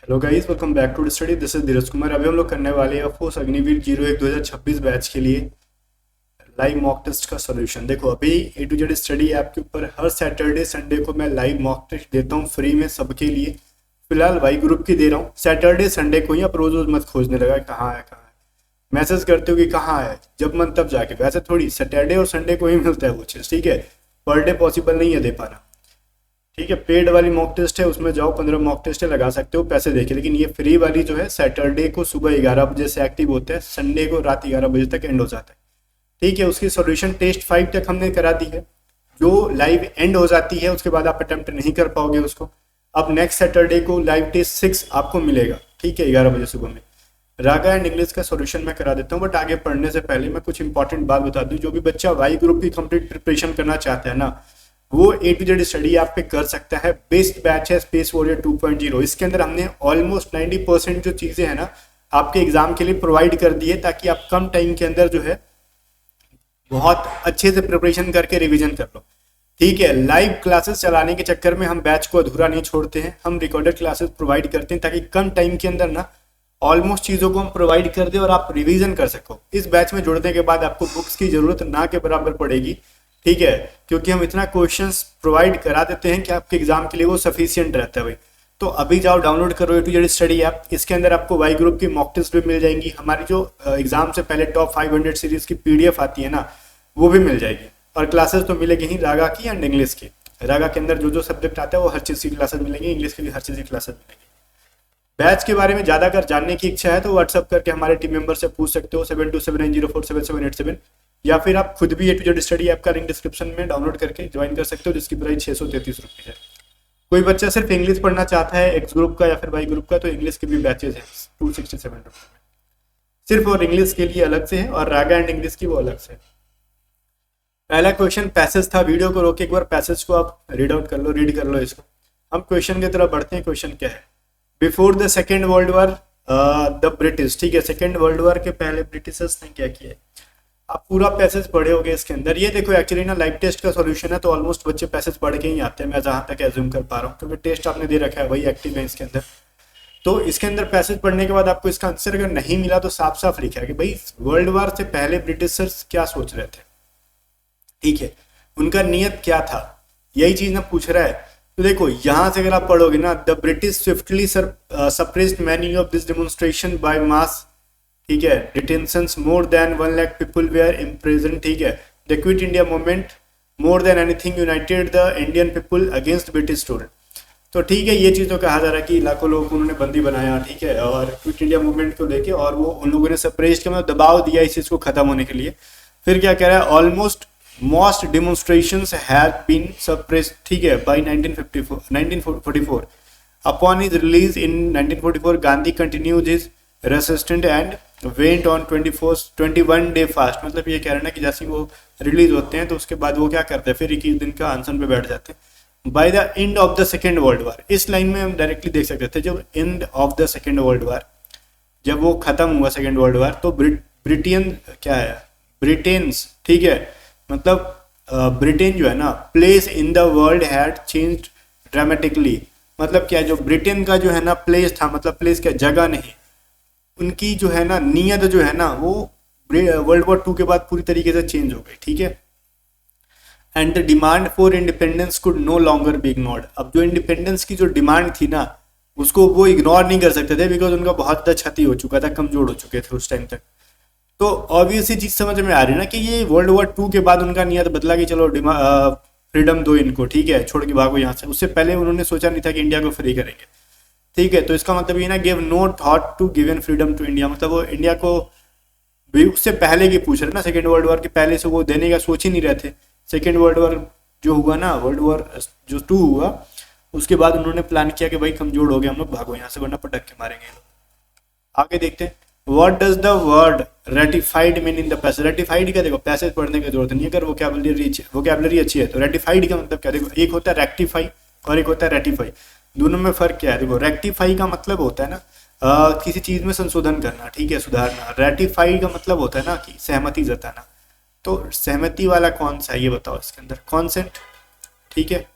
Hello guys, welcome back to study. This is Dheeraj Kumar. अभी हम लोग करने वाले हैं फोर्स अग्निवीर 01 2026 बैच के लिए लाइव मॉक टेस्ट का सॉल्यूशन। देखो, अभी ए टू जेड स्टडी ऐप के ऊपर हर सैटरडे संडे को मैं लाइव मॉक टेस्ट देता हूँ फ्री में सबके लिए। फिलहाल वाई ग्रुप की दे रहा हूँ सैटरडे संडे को ही। आप रोज रोज मत खोजने लगा कहाँ है कहाँ है, मैसेज करते हो कि कहाँ है, जब मन तब जाके। वैसे थोड़ी सैटरडे और संडे को ही मिलता है वो चीज़, ठीक है। पर डे पॉसिबल नहीं है दे पाना, ठीक है। पेड वाली मॉक टेस्ट है, उसमें जाओ 15 मॉक टेस्ट लगा सकते हो पैसे देके। लेकिन ये फ्री वाली जो है सैटरडे को सुबह 11 बजे से एक्टिव होते हैं, संडे को रात 11 बजे तक एंड हो जाता है, ठीक है। उसकी सॉल्यूशन टेस्ट 5 तक हमने करा दी है, जो लाइव एंड हो जाती है उसके बाद आप अटेम्प्ट नहीं कर पाओगे उसको। अब नेक्स्ट सैटरडे को लाइव टेस्ट 6 आपको मिलेगा, ठीक है, 11 बजे सुबह में। रागा एंड इंग्लिश का सॉल्यूशन मैं करा देता हूँ, बट आगे पढ़ने से पहले मैं कुछ इंपॉर्टेंट बात बता दूँ। जो भी बच्चा वाई ग्रुप की कंप्लीट प्रिपरेशन करना चाहता है ना, वो ए टू जेड स्टडी आप पे कर सकता है। बेस्ट बैच है स्पेस वॉरियर 2.0। इसके अंदर हमने ऑलमोस्ट 90% जो चीजें हैं ना आपके एग्जाम के लिए प्रोवाइड कर दी है, ताकि आप कम टाइम के अंदर जो है बहुत अच्छे से प्रिपरेशन करके रिवीजन कर लो, ठीक है। लाइव क्लासेस चलाने के चक्कर में हम बैच को अधूरा नहीं छोड़ते हैं, हम रिकॉर्डेड क्लासेस प्रोवाइड करते हैं ताकि कम टाइम के अंदर ना ऑलमोस्ट चीज़ों को हम प्रोवाइड कर दें और आप रिवीजन कर सको। इस बैच में जुड़ने के बाद आपको बुक्स की जरूरत ना के बराबर पड़ेगी, ठीक है, क्योंकि हम इतना क्वेश्चंस प्रोवाइड करा देते हैं कि आपके एग्जाम के लिए वो सफिशियंट रहता है भाई। तो अभी जाओ डाउनलोड करो ए टू जेड स्टडी ऐप। इसके अंदर आपको वाई ग्रुप की मॉक टेस्ट भी मिल जाएंगी, हमारी जो एग्जाम से पहले टॉप 500 सीरीज की पीडीएफ आती है ना, वो भी मिल जाएगी। और क्लासेस तो मिलेगी ही रागा की एंड इंग्लिश की। रागा के अंदर जो जो सब्जेक्ट आता है वो हर चीज़ की क्लासेस मिलेंगी, इंग्लिश की भी हर चीज़ की क्लासेस मिलेंगी। बैच के बारे में ज़्यादा अगर जानने की इच्छा है तो व्हाट्सअप करके हमारे टीम मेंबर से पूछ सकते हो 7279047787, या फिर आप खुद भी ए टू जेड स्टडी ऐप का लिंक डिस्क्रिप्शन में डाउनलोड करके ज्वाइन कर सकते हो, जिसकी प्राइस 633 रुपये है। कोई बच्चा सिर्फ इंग्लिश पढ़ना चाहता है एक्स ग्रुप का या फिर वाई ग्रुप का, तो इंग्लिश के भी बैचेज हैं 267 रुपये में, सिर्फ और इंग्लिश के लिए अलग से है और रागा एंड इंग्लिश की वो अलग से है। पहला क्वेश्चन पैसेज था, वीडियो को रोके एक बार पैसेज को आप रीड आउट कर लो, रीड कर लो इसको। हम क्वेश्चन की तरफ बढ़ते हैं। क्वेश्चन क्या है? Before the second world war the British, ठीक है, सेकेंड वर्ल्ड वॉर के पहले ब्रिटिशर्स ने क्या किया है। आप पूरा पैसेज पढ़े होगे इसके अंदर। ये देखो एक्चुअली ना लाइव टेस्ट का सॉल्यूशन है, तो ऑलमोस्ट बच्चे पैसेज पढ़ के ही आते हैं, मैं जहां तक एज्यूम कर पा रहा हूँ, क्योंकि टेस्ट आपने दे रखा है वही एक्टिव है इसके अंदर। तो इसके अंदर पैसेज पढ़ने के बाद आपको इसका आंसर अगर नहीं मिला तो साफ साफ लिखा है कि भाई वर्ल्ड वॉर से पहले ब्रिटिशर्स क्या सोच रहे थे, ठीक है, उनका नियत क्या था, यही चीज ना पूछ रहा है। तो देखो यहां से अगर आप पढ़ोगे ना, the British swiftly suppressed many of this demonstration by mass, ठीक है, detentions, more than 1 lakh people were imprison, ठीक है। The Quit India movement more than anything united the Indian people against British rule. तो ठीक है, ये चीज तो कहा जा रहा है कि लाखों लोगों को उन्होंने बंदी बनाया, ठीक है, और क्विट इंडिया मूवमेंट को लेके, और वो उन लोगों ने सप्रेस्ड किया, मतलब दबाव दिया इस चीज को खत्म होने के लिए। फिर क्या कह रहा है? Almost most demonstrations have been suppressed, ठीक है, by 1944 upon his release in 1944 Gandhi continued his resistance and went on 21 day fast। मतलब ये कह रहे हैं ना कि जैसे वो रिलीज होते हैं तो उसके बाद वो क्या करते हैं, फिर 21 दिन का अनशन पे बैठ जाते हैं। By the end of the second world war, इस लाइन में हम डायरेक्टली देख सकते थे, जब end of the second world war, जब वो खत्म हुआ सेकेंड वर्ल्ड वॉर, तो ब्रिटेन क्या है, ब्रिटेन्स, ठीक है, मतलब ब्रिटेन जो है ना, place in the world had changed dramatically. मतलब क्या, जो ब्रिटेन का जो है ना प्लेस था, मतलब प्लेस क्या, जगह नहीं, उनकी जो है ना नीयत जो है ना, वो वर्ल्ड वॉर 2 के बाद पूरी तरीके से चेंज हो गई, ठीक है। And the demand for independence could no longer be ignored. अब जो इंडिपेंडेंस की जो डिमांड थी ना, उसको वो इग्नोर नहीं कर सकते थे, बिकॉज उनका बहुत ज़्यादा क्षति हो चुका था, कमजोर हो चुके थे उस टाइम तक। तो ऑब्वियस ही चीज समझ में आ रही है ना कि ये वर्ल्ड वॉर 2 के बाद उनका नियत बदला कि चलो फ्रीडम दो इनको, ठीक है, छोड़ के भागो यहाँ से। उससे पहले उन्होंने सोचा नहीं था कि इंडिया को फ्री करेंगे, ठीक है। तो इसका मतलब ये ना, give no thought to given freedom to India, मतलब वो इंडिया को भी उससे पहले की पूछ रहे ना, सेकेंड वर्ल्ड वॉर के पहले से वो देने का सोच ही नहीं रहे थे। सेकेंड वर्ल्ड वॉर जो हुआ ना, वर्ल्ड वॉर जो 2 हुआ, उसके बाद उन्होंने प्लान किया कि भाई कमजोर हो गए हम लोग, भागो यहाँ से वरना पटक के मारेंगे। आगे देखते हैं, What does the word ratified mean in the passage? Ratified का देखो, पैसेज पढ़ने की जरूरत नहीं है, अगर वोकैबुलरी अच्छी है तो। रेटिफाइड का मतलब क्या, देखो एक होता है रेक्टिफाई और एक होता है रेटिफाई। दोनों में फर्क क्या है? देखो रेक्टिफाई का मतलब होता है ना किसी चीज में संशोधन करना, ठीक है, सुधारना। रेटिफाई का मतलब होता है ना कि सहमति जताना। तो सहमति वाला कौन सा है ये बताओ इसके अंदर? कॉन्सेंट, ठीक है।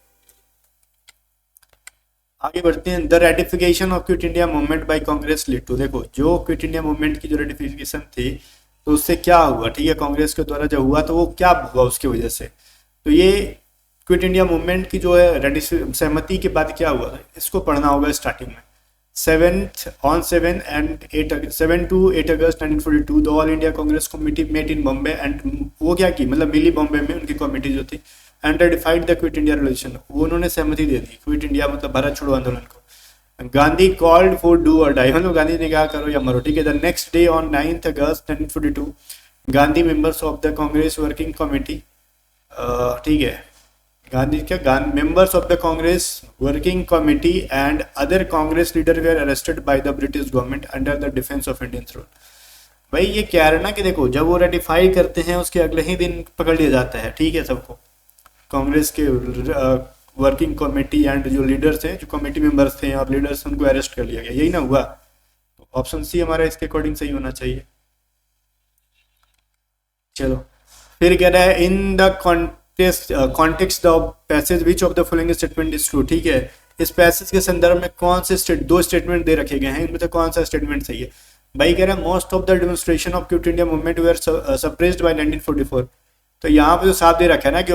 आगे बढ़ते हैं। The ratification of quit India movement by Congress lead to, देखो जो क्विट इंडिया मूवमेंट की जो रेटिफिकेशन थी तो उससे क्या हुआ, ठीक है, कांग्रेस के द्वारा जो हुआ तो वो क्या हुआ उसकी वजह से। तो ये क्विट इंडिया मूवमेंट की जो है सहमति के बाद क्या हुआ, इसको पढ़ना होगा स्टार्टिंग में। 7 to 8 August 1942 the all India Congress committee met in Bombay and वो क्या की मतलब मिली बॉम्बे में उनकी कमेटी जो थी and ratified the Quit India resolution, वो उन्होंने सहमति दे दी क्विट इंडिया मतलब भारत छोड़ो आंदोलन को। गांधी कॉल्ड फॉर डू और डाई, मतलब गांधी ने कहा करो या मरो, ठीक है। The next day on 9 August 1942 Gandhi members of the Congress working committee, ठीक है, गांधी क्या members of the Congress working committee and other Congress leader were arrested by the British government under the defence of Indian rule. भाई ये क्या है ना कि देखो जब वो रेटिफाई करते हैं उसके अगले ही दिन पकड़ लिया जाता है, ठीक है, सबको कांग्रेस के वर्किंग कमेटी एंड जो लीडर्स हैं, जो कमेटी मेंबर्स थे और लीडर्स, उनको अरेस्ट कर लिया गया, यही ना हुआ। तो ऑप्शन सी हमारा इसके अकॉर्डिंग सही होना चाहिए। चलो फिर कह रहा है in the context of passage which of the following statement is true, ठीक है, इस पैसेज के संदर्भ में कौन से दो स्टेटमेंट दे रखे गए हैं, इनमें से कौन सा स्टेटमेंट सही है। भाई कह रहा है most of the demonstration of quit India movement were suppressed by 1944, तो यहाँ पे जो साफ दे रखा है ना कि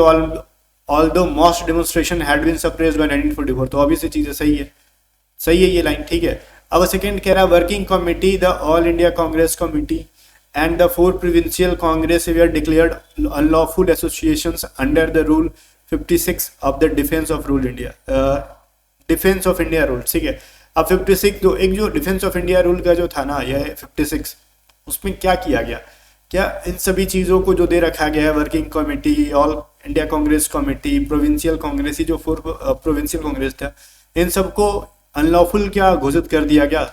although most demonstration had been suppressed by 1944, तो ऑब्वियस चीजें सही है, सही है ये लाइन, ठीक है। अब सेकंड कह रहा है working committee the all India Congress committee and the four provincial congress were declared unlawful associations under the rule 56 of the defense of rule India, defence of India rule, ठीक है। अब 56 जो एक जो डिफेंस ऑफ इंडिया रूल का जो था ना यह 56, उसमें क्या किया गया, क्या इन सभी चीज़ों को जो दे रखा गया है working committee, all India Congress committee, provincial Congress, जो 4 प्रोविंशियल कांग्रेस था, इन सबको अनलॉफुल क्या घोषित कर दिया गया।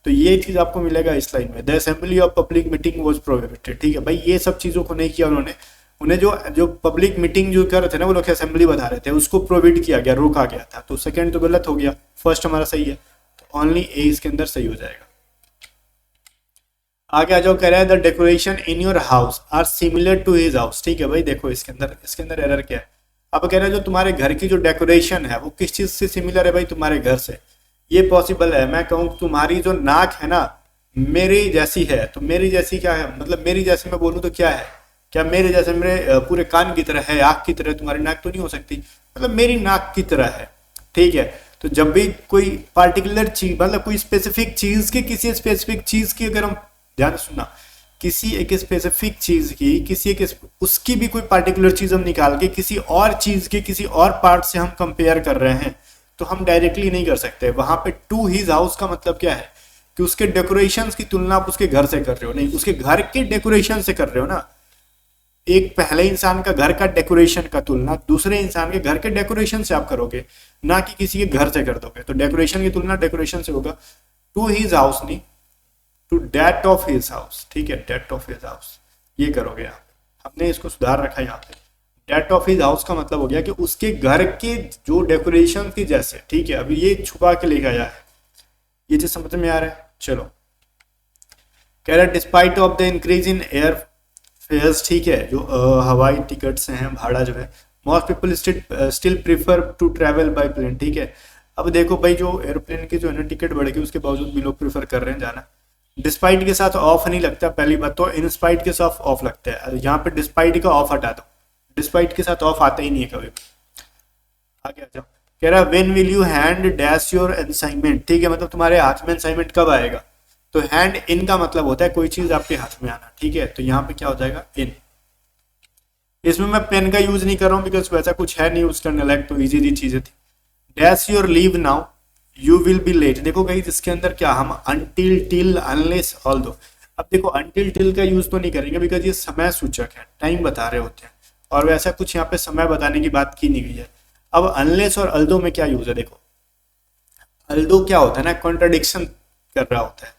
तो ये चीज आपको मिलेगा इस लाइन में, the assembly of public meeting was prohibited, ठीक है। भाई ये सब चीजों को नहीं किया उन्होंने, उन्हें जो पब्लिक मीटिंग जो कर रहे थे ना वो लोग असेंबली बता रहे थे, उसको प्रोहिबिट किया गया, रोका गया था। तो सेकंड तो गलत हो गया, फर्स्ट हमारा सही है, तो ओनली ए इसके अंदर सही हो जाएगा। आगे आ जाओ, कह रहा है the decoration in your house are similar to his house, ठीक है। भाई देखो इसके अंदर एरर क्या है। अब कह रहा है जो तुम्हारे घर की जो डेकोरेशन है वो किस चीज से सिमिलर है, भाई तुम्हारे घर से। ये पॉसिबल है, मैं कहूँ तुम्हारी जो नाक है ना मेरी जैसी है, तो मेरी जैसी क्या है, मतलब मेरी जैसी मैं बोलूँ तो क्या है, क्या मेरे जैसे मेरे पूरे कान की तरह है, आँख की तरह, तुम्हारी नाक तो नहीं हो सकती, मतलब मेरी नाक की तरह है, ठीक है। तो जब भी कोई पार्टिकुलर चीज मतलब कोई स्पेसिफिक चीज की किसी स्पेसिफिक चीज की अगर हम ध्यान सुनना, किसी एक स्पेसिफिक चीज की किसी एक उसकी भी कोई पार्टिकुलर चीज हम निकाल के किसी और चीज के किसी और पार्ट से हम कंपेयर कर रहे हैं तो हम डायरेक्टली नहीं कर सकते। वहां पे टू हिज हाउस का मतलब क्या है कि उसके डेकोरेशंस की तुलना आप उसके घर से कर रहे हो, नहीं उसके घर के डेकोरेशन से कर रहे हो ना। एक पहले इंसान का घर का डेकोरेशन का तुलना दूसरे इंसान के घर के डेकोरेशन से आप करोगे, ना कि किसी के घर से कर दोगे। तो डेकोरेशन की तुलना डेकोरेशन से होगा, टू हिज हाउस नहीं, to date of his house, ठीक है, डेट ऑफ हिज हाउस ये करोगे आप। हमने इसको सुधार रखा यहाँ पे, डेट ऑफ हिज हाउस का मतलब हो गया कि उसके घर के जो डेकोरेशन की जैसे, ठीक है। अभी ये छुपा के ले गया है, ये चीज समझ में आ रहा है। चलो कह रहा है despite of the increase in air fares, ठीक है, जो हवाई टिकट्स हैं, भाड़ा जो है, most people still prefer to travel by plane, ठीक है। अब देखो भाई जो एरोप्लेन की जो है ना टिकट बढ़ गई उसके बावजूद भी लोग प्रीफर कर रहे हैं जाना। डिस्पाइट के साथ ऑफ नहीं लगता, पहली बात तो इनस्पाइट के साथ ऑफ लगता है, यहाँ पे डिस्पाइट का ऑफ हटा दो, डिस्पाइट के साथ ऑफ आता ही नहीं है कभी भी। आगे आ जाओ, कह रहा है when will you hand dash your assignment, ठीक है, मतलब तुम्हारे हाथ में असाइनमेंट कब आएगा। तो हैंड इन का मतलब होता है कोई चीज आपके हाथ में आना, ठीक है। तो यहाँ पे क्या हो जाएगा इन। इसमें मैं पेन का यूज नहीं कर रहा हूँ बिकॉज वैसा कुछ है नहीं यूज करने लायक, तो इजी चीजें थी। Dash your leave now you will be late, देखो कहीं इसके अंदर क्या हम अनटिल टिल अनलेस ऑल्दो, अब देखो अनटिल टिल का यूज तो नहीं करेंगे बिकॉज ये समय सूचक है, टाइम बता रहे होते हैं, और वैसा कुछ यहाँ पे समय बताने की बात की नहीं गई है। अब अनलेस और अल्दो में क्या यूज है, देखो अल्दो क्या होता है ना, कॉन्ट्रडिक्शन कर रहा होता है,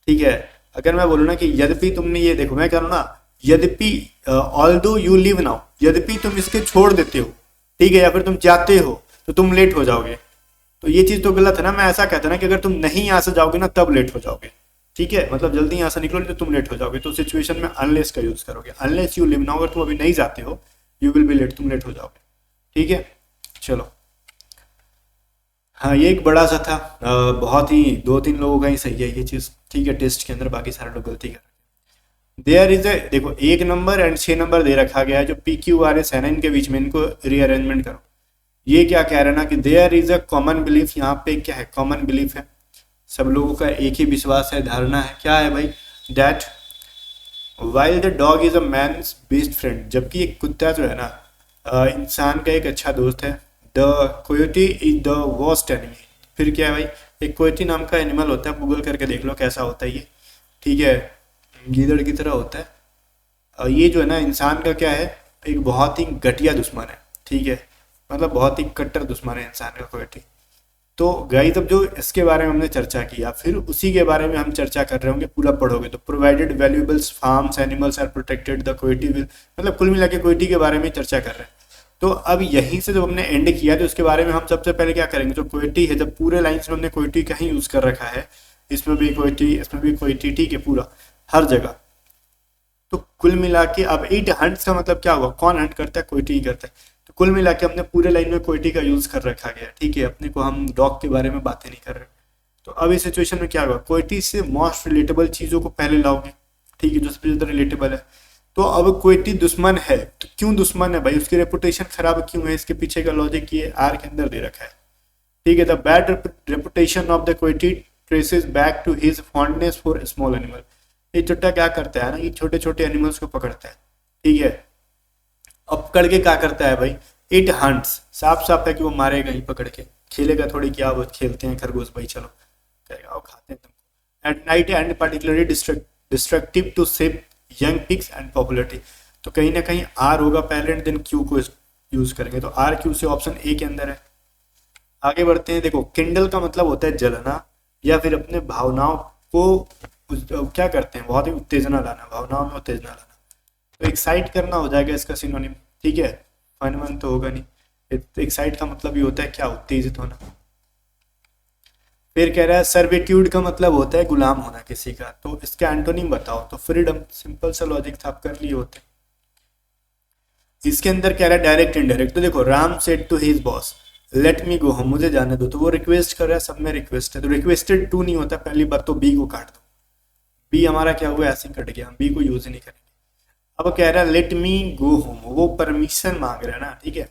ठीक है। अगर मैं बोलूँ ना कि यद्यपि तुमने ये देखो, मैं कह रहा हूँ ना यद्यपि ऑल्दो यू लिव नाउ, यद्यपि तुम इसके छोड़ देते हो, ठीक है, या फिर तुम जाते हो तो तुम लेट हो जाओगे, तो ये चीज तो गलत है ना। मैं ऐसा कहता ना कि अगर तुम नहीं यहाँ से जाओगे ना तब लेट हो जाओगे, ठीक है, मतलब जल्दी यहाँ से निकलोगे तो तुम लेट हो जाओगे, तो सिचुएशन में अनलेस का यूज करोगे। अनलेस यू लिव नाउ, अगर तुम अभी नहीं जाते हो यू विल बी लेट, तुम लेट हो जाओगे, ठीक है। चलो हाँ ये एक बड़ा सा था, बहुत ही दो तीन लोगों का ही सही है ये चीज़, ठीक है, टेस्ट के अंदर बाकी सारे लोग गलती कर। देयर इज ए, देखो एक नंबर एंड 6 नंबर दे रखा गया है जो पी क्यू आर एस है ना, इनके बीच में इनको रीअरेंजमेंट करो। ये क्या कह रहा है ना कि there is a common belief, यहाँ पे क्या है, कॉमन बिलीफ है, सब लोगों का एक ही विश्वास है, धारणा है, क्या है भाई, that while the dog is a man's best friend, जबकि एक कुत्ता जो है ना इंसान का एक अच्छा दोस्त है, the coyote is the worst enemy. फिर क्या है भाई, एक कोयोटी नाम का एनिमल होता है, गूगल करके देख लो कैसा होता है ये, ठीक है, गीदड़ की तरह होता है। ये जो है ना इंसान का क्या है, एक बहुत ही घटिया दुश्मन है, ठीक है, मतलब बहुत ही कट्टर दुश्मन है इंसान का कोयोटी। तो गाइस अब जो इसके बारे में हमने चर्चा किया, फिर उसी के बारे में हम चर्चा कर रहे होंगे, पूरा पढ़ोगे तो provided valuables farms animals are protected the coyote will, मतलब कुल मिला के कोइटी के बारे में चर्चा कर रहे हैं। तो अब यहीं से जब हमने एंड किया तो उसके बारे में हम सबसे पहले क्या करेंगे, जो कोइटी है, जब पूरे लाइन्स में हमने कोइटी का ही यूज कर रखा है, इसमें भी कोइटी, इसमें भी कोइटी, ठीक है, पूरा हर जगह। तो कुल मिला के अब इट हंट्स का मतलब क्या हुआ, कौन हंट करता है, कोइटी ही करता है। तो कुल मिला के हमने पूरे लाइन में कोइटी का यूज कर रखा गया, ठीक है, अपने को हम डॉग के बारे में बातें नहीं कर रहे। तो अब इस सिचुएशन में क्या होगा, कोइटी से मोस्ट रिलेटेबल चीजों को पहले लाओगे, ठीक है, जो सबसे ज्यादा रिलेटेबल है। तो अब कोइटी दुश्मन है, तो क्यों दुश्मन है भाई, उसकी रेपुटेशन खराब क्यों है, इसके पीछे का लॉजिक ये आर के अंदर दे रखा है, ठीक है। The bad reputation of the coyote traces back to his fondness for small animal. ये चुट्टा क्या करता है ना, ये छोटे छोटे एनिमल्स को पकड़ता है, ठीक है, अब पकड़ के क्या करता है भाई, इट हंट्स, साफ साफ है कि वो मारेगा ही पकड़ के, खेलेगा थोड़ी, क्या वो खेलते हैं खरगोश भाई, चलो कहेगा वो खाते हैं तुमको। At night and particularly destructive to save young pigs and popularity. तो कहीं ना कहीं आर होगा पहले एंड देन क्यू को यूज करेंगे, तो आर क्यू से ऑप्शन ए के अंदर है। आगे बढ़ते हैं, देखो किंडल का मतलब होता है जलना, या फिर अपने भावनाओं को क्या करते हैं, बहुत ही उत्तेजना लाना, भावनाओं में उत्तेजना लाना। तो एक्साइट करना हो जाएगा इसका सिनोनिम, ठीक है, फन वन तो होगा नहीं। एक्साइट का मतलब ये होता है क्या, उत्तेजित होना। फिर कह रहा है सर्विट्यूड का मतलब होता है गुलाम होना किसी का, तो इसका एंटोनिम बताओ, तो फ्रीडम, सिंपल सा लॉजिक था, आप कर लिए होते। इसके अंदर कह रहा है डायरेक्ट इनडायरेक्ट, तो देखो Ram said to his boss let me go home, मुझे जाने दो, तो वो रिक्वेस्ट कर रहा है, सब में रिक्वेस्ट है, तो रिक्वेस्टेड टू नहीं होता, पहली बात तो बी को काट दो, बी हमारा क्या हुआ, ऐसे ही कट गया, हम बी को यूज ही नहीं करेंगे। अब कह रहा है लेट मी गो होम, वो परमिशन मांग रहा है ना, ठीक है,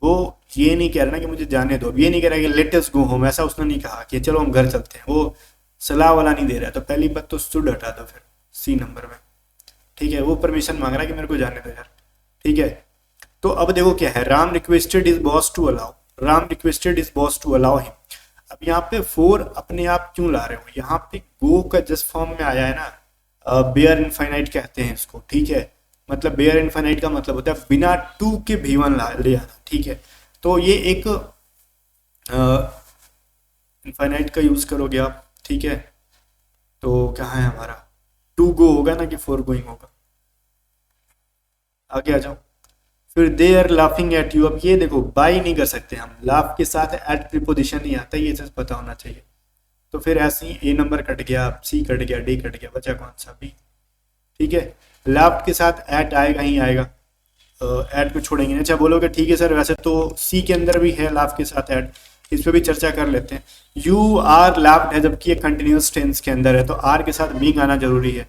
वो ये नहीं कह रहा ना कि मुझे जाने दो, ये नहीं कह रहा कि लेट अस गो होम, ऐसा उसने नहीं कहा कि चलो हम घर चलते हैं, वो सलाह वाला नहीं दे रहा है। तो पहली बात तो शुड हटा दो फिर सी नंबर में, ठीक है, वो परमिशन मांग रहा है कि मेरे को जाने दो यार, ठीक है। तो अब देखो क्या है, Ram requested his boss to allow, Ram requested his boss to allow him. अब यहाँ पे फोर अपने आप क्यों ला रहे हो, यहाँ पे गो का जस्ट फॉर्म में आया है ना, बेयर इनफाइनाइट कहते हैं इसको, ठीक है, मतलब बेयर इनफाइनाइट का मतलब होता है बिना टू के भी वन ले आना, ठीक है। तो ये एक इनफाइनाइट का यूज करोगे आप, ठीक है, तो कहाँ है हमारा, टू गो होगा ना कि फोर गोइंग होगा। आगे आ जाओ, फिर they are laughing at you, अब ये देखो बाई नहीं कर सकते हम, लाफ के साथ एट प्रीपोजिशन नहीं आता, ये चीज पता होना चाहिए। तो फिर ऐसे ही ए नंबर कट गया, सी कट गया, डी कट गया, बचा कौन सा, बी, ठीक है। लाफ्ट के साथ एट आएगा ही आएगा, एट को छोड़ेंगे नहीं। अच्छा बोलोगे ठीक है सर, वैसे तो सी के अंदर भी है लाफ्ट के साथ एट, इस पर भी चर्चा कर लेते हैं। यू आर लाफ्ट है, जबकि ये कंटिन्यूस टेंस के अंदर है, तो आर के साथ बींग आना जरूरी है।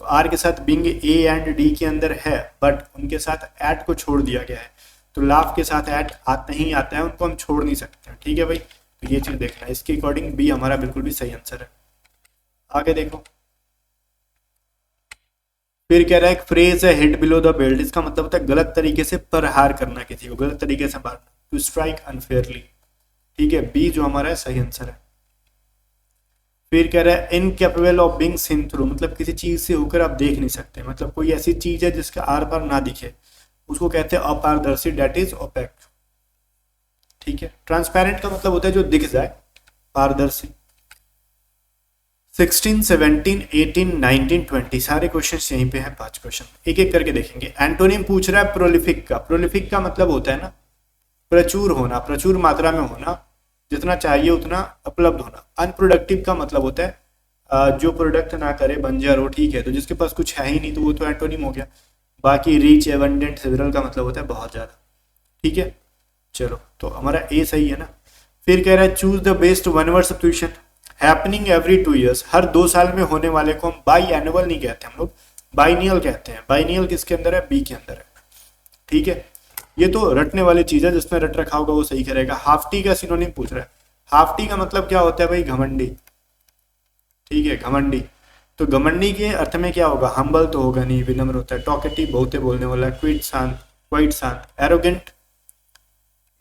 तो आर के साथ बिंग ए एंड डी के अंदर है, बट उनके साथ एट को छोड़ दिया गया है, तो लाफ के साथ एट आता ही आता है, उनको हम छोड़ नहीं सकते, ठीक है भाई। तो ये चीज देखना है, इसके अकॉर्डिंग बी हमारा बिल्कुल भी सही आंसर है। आगे देखो, फिर कह रहा है एक फ्रेज है हिट बिलो द बेल्ट, इसका मतलब होता है गलत तरीके से प्रहार करना, किसी को गलत तरीके से मारना, टू स्ट्राइक अनफेयरली, ठीक है, बी जो हमारा है सही आंसर है। फिर कह रहा है incapable of being seen through, मतलब किसी चीज से होकर आप देख नहीं सकते, मतलब कोई ऐसी चीज है जिसका आर पार ना दिखे, उसको कहते हैं अपारदर्शी, डेट इज ओपेक, ठीक है। ट्रांसपेरेंट का मतलब होता है जो दिख जाए, पारदर्शी। 16, 17, 18, 19, 20 सारे क्वेश्चन यहीं पे हैं, 5 क्वेश्चन एक एक करके देखेंगे। एंटोनिम पूछ रहा है प्रोलिफिक का, प्रोलिफिक का मतलब होता है ना प्रचुर होना, प्रचुर मात्रा में होना, जितना चाहिए उतना उपलब्ध होना। अनप्रोडक्टिव का मतलब होता है जो प्रोडक्ट ना करे, बंजर हो, ठीक है, तो जिसके पास कुछ है ही नहीं तो वो तो एंटोनिम हो गया। बाकी रिच, एबंडेंट, सेवरल का मतलब होता है बहुत ज्यादा, ठीक है। चलो तो हमारा ए सही है ना। फिर कह रहा है choose the best one word substitution happening every 2 years, हर 2 साल में होने वाले को हम बाई एनुअल नहीं कहते, हम लोग बाइनियल कहते हैं। बाइनियल किसके अंदर है? बी के अंदर है। ठीक है, ये तो रटने वाली चीज है, जिसमें रट रखा होगा वो सही करेगा। हाफ टी का सिनोनिम पूछ रहा है। हाफ टी का मतलब क्या होता है भाई? घमंडी। ठीक है, घमंडी। तो घमंडी के अर्थ में क्या होगा? हम्बल तो होगा नहीं, विनम्र होता है। टॉकेटिव बहुते बोलने वाला, क्विट शांत, क्वाइट शांत, एरोगेंट,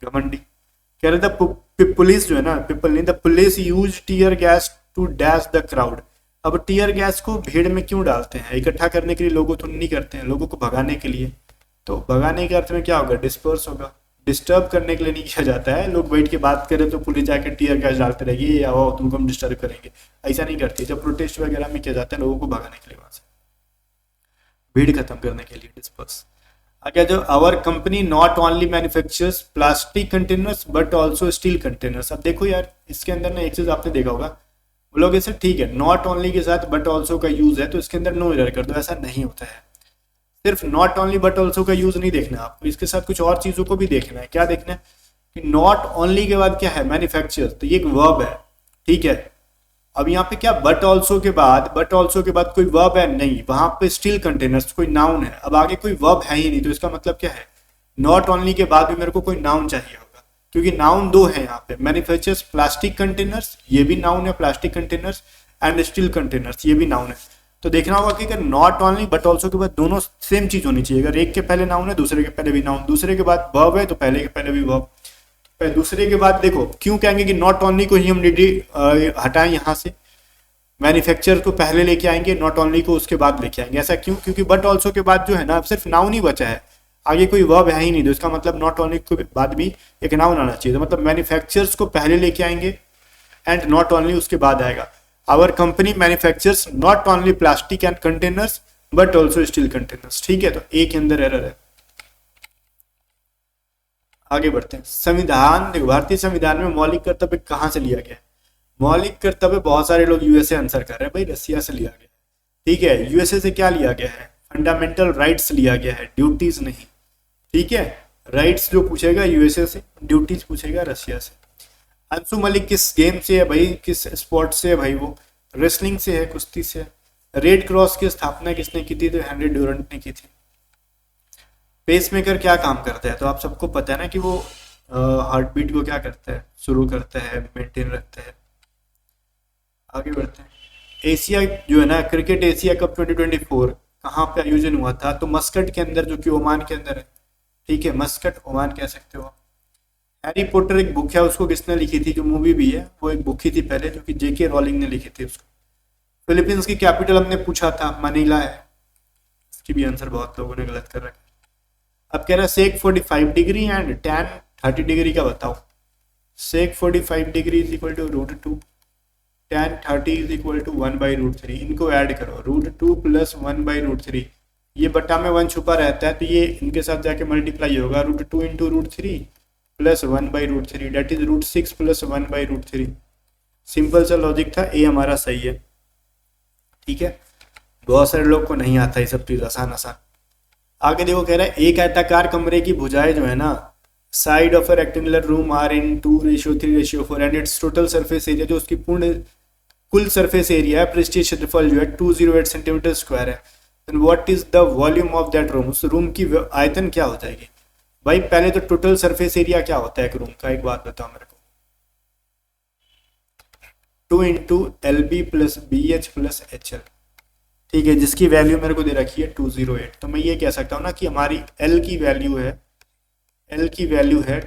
घमंडी। कह रहे थे पुलिस जो है ना, पीपल नहीं, the police use tear gas to dash the crowd. अब टीयर गैस को भीड़ में क्यों डालते हैं? इकट्ठा करने के लिए लोगों तो नहीं करते हैं, लोगों को भगाने के लिए। तो भगाने के अर्थ में क्या होगा? डिस्पर्स होगा। डिस्टर्ब करने के लिए नहीं किया जाता है। लोग बैठ के बात करें तो पुलिस जाकर टीयर गैस डालते रहेगी, या वो तुमको हम डिस्टर्ब करेंगे, ऐसा नहीं करती। जब प्रोटेस्ट वगैरह में किया जाता है लोगों को भगाने के लिए, वहां से भीड़ खत्म करने के लिए, डिस्पर्स। आगे जो our company not only manufactures plastic containers but also steel containers. अब देखो यार, इसके अंदर ना एक चीज आपने देखा होगा, बोलोगे सर ठीक है नॉट ओनली के साथ बट ऑल्सो का यूज है तो इसके अंदर नो एरर कर दो, ऐसा नहीं होता है। सिर्फ नॉट ओनली बट ऑल्सो का यूज नहीं देखना आपको, इसके साथ कुछ और चीजों को भी देखना है। क्या देखना है कि नॉट ओनली के बाद क्या है? मैन्युफैक्चर, तो ये एक वर्ब है। ठीक है, अब यहाँ पे क्या बट ऑल्सो के बाद कोई वर्ब है नहीं, वहां पे स्टील कंटेनर्स कोई नाउन है। अब आगे कोई वर्ब है ही नहीं, तो इसका मतलब क्या है? नॉट ओनली के बाद भी मेरे को कोई नाउन चाहिए होगा, क्योंकि नाउन दो है यहाँ पे। मैन्युफैक्चर्स प्लास्टिक कंटेनर्स, ये भी नाउन है, plastic containers, and steel containers, ये भी नाउन है। तो देखना होगा कि अगर नॉट ओनली बट ऑल्सो के बाद दोनों सेम चीज होनी चाहिए। अगर एक के पहले नाउन है, दूसरे के पहले भी नाउन, दूसरे के बाद वर्ब है तो पहले के पहले भी वर्ब। दूसरे के बाद देखो क्यों कहेंगे कि नॉट ओनली को ही हम हटाएं यहाँ से, मैन्युफैक्चर को पहले लेके आएंगे, नॉट ओनली को उसके बाद लेके आएंगे। ऐसा क्यों? क्योंकि बट ऑल्सो के बाद जो है ना सिर्फ नाउन ही बचा है, आगे कोई वर्ब है ही नहीं। तो इसका मतलब नॉट ओनली के बाद भी एक नाउन आना चाहिए। तो मतलब मैन्युफैक्चर्स को पहले लेके आएंगे एंड नॉट ओनली उसके बाद आएगा। Our company manufactures not only plastic and containers but also steel containers. ठीक है, तो एक के अंदर एरर है। आगे बढ़ते हैं। संविधान, देखो भारतीय संविधान में मौलिक कर्तव्य कहाँ से लिया गया है? मौलिक कर्तव्य बहुत सारे लोग यूएसए आंसर कर रहे हैं भाई, रसिया से लिया गया। ठीक है, यूएसए से क्या लिया गया है? फंडामेंटल राइट्स लिया गया है, ड्यूटीज नहीं। ठीक है, राइट्स जो पूछेगा यूएसए से, ड्यूटीज पूछेगा रसिया से। अंशु मलिक किस गेम से है भाई? किस स्पोर्ट से है भाई? वो रेसलिंग से है, कुश्ती से है। रेड क्रॉस की स्थापना किसने की थी? तो हेनरी ड्यूरेंट ने की थी। पेसमेकर क्या काम करता है? तो आप सबको पता है ना कि वो हार्ट बीट को क्या करता है? शुरू करता है, मेंटेन रखता है। आगे बढ़ते हैं। एशिया जो है ना, क्रिकेट एशिया कप 2024 कहाँ पे आयोजन हुआ था? तो मस्कट के अंदर, जो कि ओमान के अंदर है। ठीक है, मस्कट ओमान कह सकते हो। हैरी पॉटर एक बुक है, उसको किसने लिखी थी? जो मूवी भी है वो एक बुक ही थी पहले, जो कि जेके रॉलिंग ने लिखी थी उसको। फिलीपींस की कैपिटल हमने पूछा था, मनीला है। इसकी भी आंसर बहुत लोगों ने गलत कर रखा है। अब कह रहा है sec 45 degree and tan 30 degree का बताओ। Sec 45 degree is equal to √2, tan 30 is equal to 1/√3। इनको ऐड करो, √2 + 1/√3। ये बट्टा में 1 छुपा रहता है, तो ये इनके साथ जाके मल्टीप्लाई होगा, √2 × √3 + 1/√3, डेट इज √6 + 1/√3। सिंपल सा लॉजिक था, ए हमारा सही है। ठीक है, बहुत सारे लोग को नहीं आता ये सब चीज, आसान आसान। आगे देखो, कह रहा है एक आयताकार कमरे की भुजाएं जो है ना, side of a rectangular room are in 2:3:4 and its total surface area, जो उसकी पूर्ण कुल सरफेस एरिया है, पृष्ठीय क्षेत्रफल जो है 208 सेंटीमीटर स्क्वायर है। Then what is the volume of that room? उस रूम की आयतन क्या हो जाएगी? भाई पहले तो टोटल सरफेस एरिया क्या होता है एक रूम का? एक बात बताओ मेरे को। 2 × LB + BH + HL। ठीक है, जिसकी वैल्यू मेरे को दे रखी है 208। तो मैं ये कह सकता हूँ ना कि हमारी L की वैल्यू है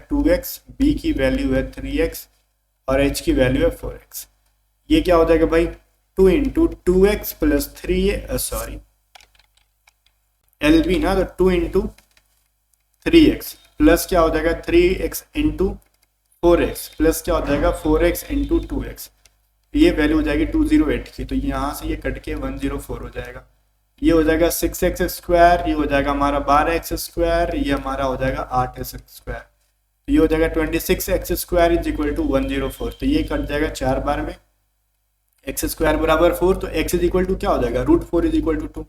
2x, B की वैल्यू है 3x और H की वैल्यू है 4x। ये क्या हो जाएगा भाई? 2 × 2x + 3 LB ना, तो 2 × 3x प्लस क्या हो जाएगा 3x × 4x प्लस क्या हो जाएगा 4x × 2x। ये वैल्यू हो जाएगी 208 की, तो यहाँ से ये कट के 104 हो जाएगा। ये हो जाएगा 6x², ये हो जाएगा हमारा 12x², ये हमारा हो जाएगा 8x²। तो ये हो जाएगा 26x² = 104। तो ये कट जाएगा 4 बार में, x² = 4, तो x = क्या हो जाएगा? √4 = 2।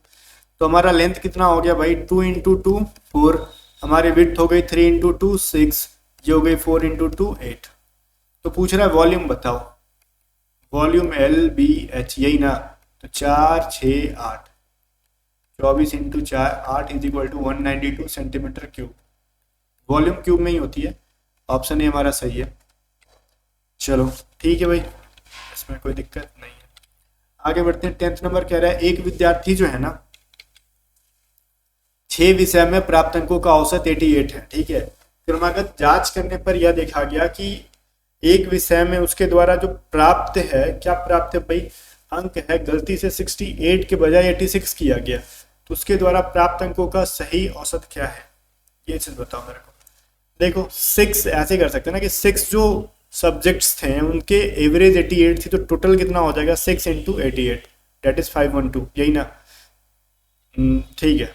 तो हमारा लेंथ कितना हो गया भाई? 2 × 2 4, हमारी विड्थ हो गई 3 × 2 6, ये हो गई 4 × 2 8। तो पूछ रहा है वॉल्यूम बताओ, वॉल्यूम एल बी एच, यही ना, तो 4 6 8, 24 into 4 8 = 192 centimetre cube, volume cube में ही होती है, ऑप्शन ए हमारा सही है। चलो ठीक है भाई, इसमें कोई दिक्कत नहीं है। आगे बढ़ते हैं। 10th नंबर कह रहा है एक विद्यार्थी जो है ना 6 विषय में प्राप्त अंकों का औसत 88 है, ठीक है। क्रमागत जांच करने पर यह देखा गया कि एक विषय में उसके द्वारा जो प्राप्त है, क्या प्राप्त है भाई, अंक है, गलती से 68 के बजाय 86 किया गया, तो उसके द्वारा प्राप्त अंकों का सही औसत क्या है, ये चीज बताओ मेरे को। देखो 6 ऐसे कर सकते हैं ना कि 6 जो सब्जेक्ट्स थे उनके एवरेज 88 थी, तो टोटल कितना हो जाएगा 6 इंटू 88, डेट इज 512, यही ना। ठीक है,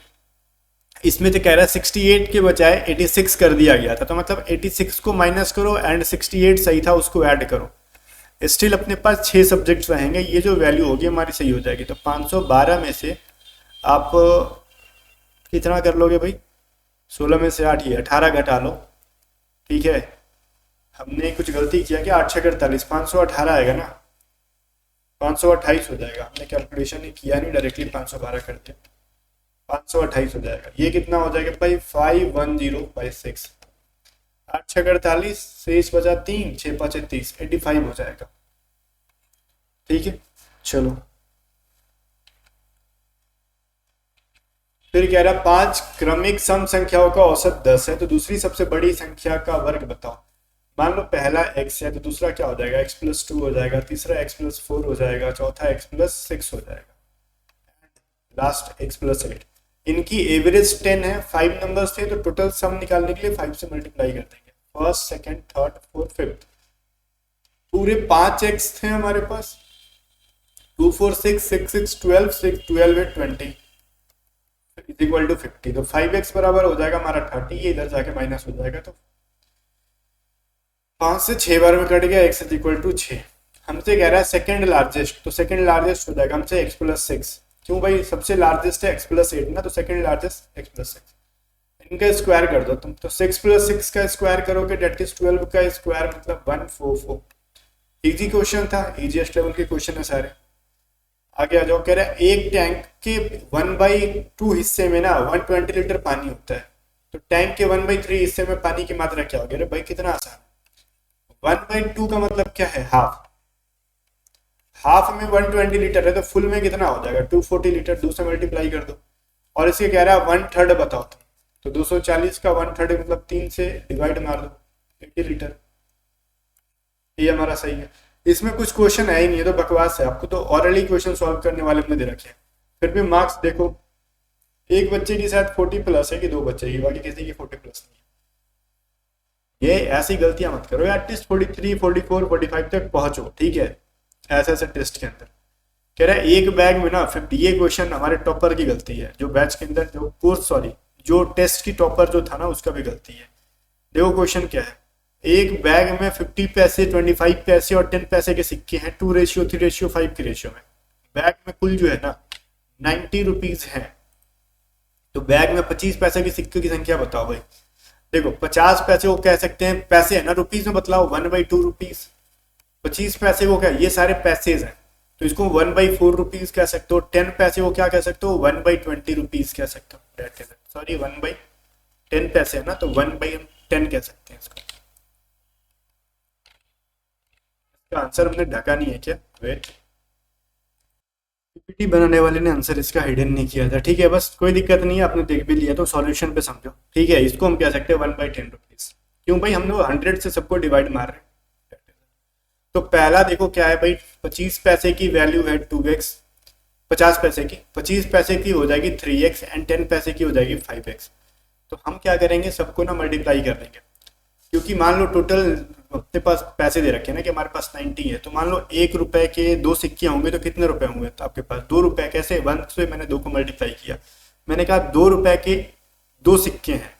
इसमें तो कह रहा है 68 के बजाय 86 कर दिया गया था, तो मतलब 86 को माइनस करो एंड 68 सही था उसको ऐड करो, स्टिल अपने पास 6 सब्जेक्ट्स रहेंगे, ये जो वैल्यू होगी हमारी सही हो जाएगी। तो 512 में से आप कितना कर लोगे भाई, 16 में से 8 ही 18 घटा लो, ठीक है। हमने कुछ गलती किया क्या, 8 6 48, 518 आएगा ना, 528 हो जाएगा, हमने कैलकुलेशन ही किया नहीं, डायरेक्टली 512 कर दिया, 528 हो जाएगा। ये कितना हो जाएगा भाई, 510/6, 8 6 48, शेष बचा 3, 6 5 30, 85 हो जाएगा, ठीक है। चलो फिर कह रहा 5 क्रमिक सम संख्याओं का औसत 10 है, तो दूसरी सबसे बड़ी संख्या का वर्ग बताओ। मान लो पहला x है, तो दूसरा क्या हो जाएगा, x+2 हो जाएगा, तीसरा x+4 हो जाएगा, चौथा x+6 हो जाएगा, लास्ट x+8। इनकी एवरेज 10 है, 5 नंबर्स थे, तो टोटल सम निकालने के लिए 5 से मल्टीप्लाई कर देंगे, first second third fourth fifth, पूरे 5x थे हमारे पास, 2 4 6 6 6 12 6 12 8 20 = 50, तो 5x बराबर हो जाएगा हमारा 30, ये इधर जाके माइनस हो जाएगा, तो 5 से 6 बार में कट गया, x = 6। हमसे कह रहा है सेकंड लार्जेस्ट, तो सेकंड लार्जेस्ट हो जाएगा हमसे x+6, क्यों भाई, सबसे लार्जेस्ट है x+8 ना, तो सेकंड लार्जेस्ट x+6, इनका स्क्वायर कर दो तुम, तो 6 + 6 का स्क्वायर करोगे, डेट इज 12 का स्क्वायर, मतलब 144। इजी क्वेश्चन था, इजीएस्ट लेवल के क्वेश्चन है सारे। आगे आ जाओ, कह रहा है एक टैंक के 1/2 हिस्से में ना 120 लीटर पानी होता है, तो टैंक के 1/3 हिस्से में पानी की मात्रा क्या होगी, अरे भाई कितना आसान, 1/2 का मतलब क्या है, हाफ, हाफ में 120 लीटर है, तो फुल में कितना हो जाएगा 240 लीटर, 2 से मल्टीप्लाई कर दो। और इसके कह रहा है 1/3 बताओ तुम, तो 240 का 1/3 मतलब 3 से डिवाइड मार दो, 80 लीटर, ये हमारा सही है। इसमें कुछ क्वेश्चन है ही नहीं है, तो बकवास है, आपको तो ऑरली क्वेश्चन सॉल्व करने वाले हमने दे रखे हैं। फिर भी मार्क्स देखो, एक बच्चे की शायद 40+ है कि 2 बच्चे की, बाकी किसी की 40+ नहीं है। ये ऐसी गलतियां मत करो, एटलीस्ट 43 44 45 तक पहुंचो, ठीक है, ऐसे ऐसे टेस्ट के अंदर। कह रहा है एक बैग में ना 50, ये क्वेश्चन हमारे टॉपर की गलती है, जो बैच के अंदर जो कोर्स जो टेस्ट की टॉपर जो था ना उसका भी गलती है। देखो क्वेश्चन क्या है, एक बैग में 50 पैसे 25 पैसे और 10 पैसे के सिक्के हैं, 2:3:5 के रेशियो में। बैग में कुल जो है ना 90 रुपीज है, तो बैग में 25 पैसे के सिक्के की संख्या बताओ भाई। देखो 50 पैसे को कह सकते हैं, पैसे है ना, रुपीज में बतलाओ 1/2 रुपीज। 25 पैसे को क्या, ये सारे पैसेज हैं, तो इसको 1/4 रुपीज कह सकते हो। 10 पैसे को क्या कह सकते हो, 1/20 रुपीज कह सकते हो, सॉरी 1/10 पैसे है ना, तो 1/10 कह सकते हैं इसको। इसका आंसर हमने ढका नहीं है क्या, वेट, पीपीटी बनाने वाले ने आंसर इसका हिडन नहीं किया था, ठीक है, बस कोई दिक्कत नहीं है, आपने देख भी लिया तो सॉल्यूशन पे समझो, ठीक है। इसको हम कह सकते हैं 1/10 रुपीज, क्यों भाई, हम लोग 100 से सबको डिवाइड मार रहे हैं। तो पहला देखो क्या है भाई, 25 पैसे की वैल्यू है 2x, 50 पैसे की, 25 पैसे की हो जाएगी 3x एंड 10 पैसे की हो जाएगी 5x। तो हम क्या करेंगे, सबको ना मल्टीप्लाई कर देंगे, क्योंकि मान लो टोटल अपने पास पैसे दे रखे हैं ना कि हमारे पास 90 है, तो मान लो 1 रुपए के 2 सिक्के होंगे तो कितने रुपए होंगे, तो आपके पास 2 रुपए, कैसे 1 से मैंने 2 को मल्टीप्लाई किया, मैंने कहा 2 रुपए के 2 सिक्के हैं,